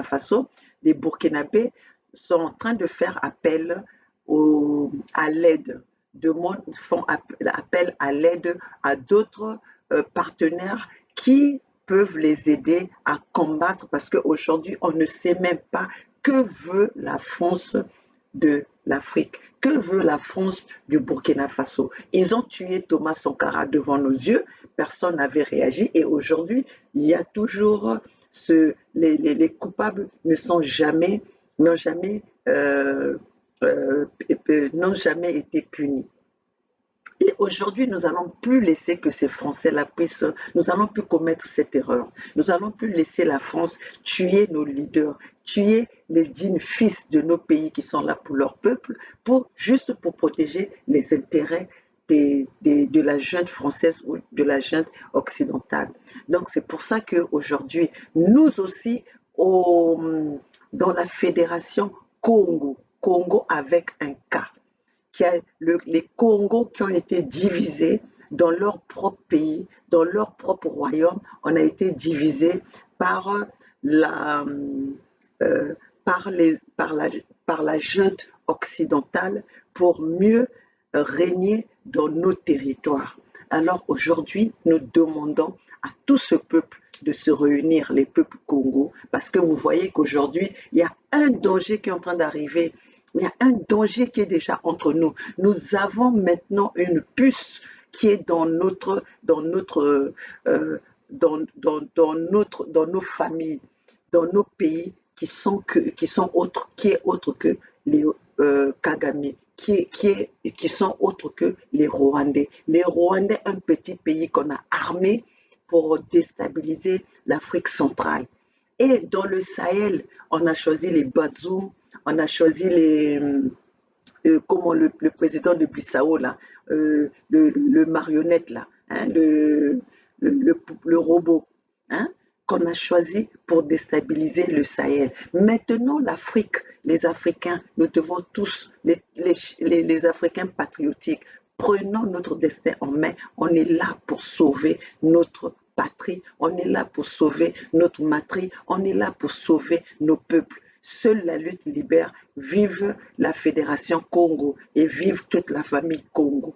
Speaker 3: Faso, des Burkinabés, sont en train de faire appel à l'aide, font appel à l'aide à d'autres partenaires qui peuvent les aider à combattre parce qu'aujourd'hui, on ne sait même pas que veut la France de l'Afrique, que veut la France du Burkina Faso. Ils ont tué Thomas Sankara devant nos yeux, personne n'avait réagi et aujourd'hui, il y a toujours les coupables n'ont jamais été punis. Et aujourd'hui, nous n'allons plus laisser que ces Français-là nous n'allons plus commettre cette erreur. Nous n'allons plus laisser la France tuer nos leaders, tuer les dignes fils de nos pays qui sont là pour leur peuple, juste pour protéger les intérêts de la junte française ou de la junte occidentale. Donc c'est pour ça qu'aujourd'hui, nous aussi, dans la fédération Congo avec un K, les Congos qui ont été divisés dans leur propre pays, dans leur propre royaume, on a été divisés par la junte occidentale pour mieux régner dans nos territoires. Alors aujourd'hui, nous demandons à tout ce peuple de se réunir, les peuples Congo, parce que vous voyez qu'aujourd'hui, il y a un danger qui est en train d'arriver. Il y a un danger qui est déjà entre nous. Nous avons maintenant une puce qui est dans nos familles, dans nos pays qui est autre que les Kagame, qui sont autres que les Rwandais. Les Rwandais, un petit pays qu'on a armé pour déstabiliser l'Afrique centrale. Et dans le Sahel, on a choisi les Bazoum, on a choisi comment le président de Bissau, là, le marionnette, là, hein, le robot, hein, qu'on a choisi pour déstabiliser le Sahel. Maintenant, l'Afrique, les Africains, nous devons tous, les Africains patriotiques, prenons notre destin en main. On est là pour sauver notre patrie, on est là pour sauver notre matrie, on est là pour sauver nos peuples. Seule la lutte libère. Vive la Fédération Congo et vive toute la famille Congo.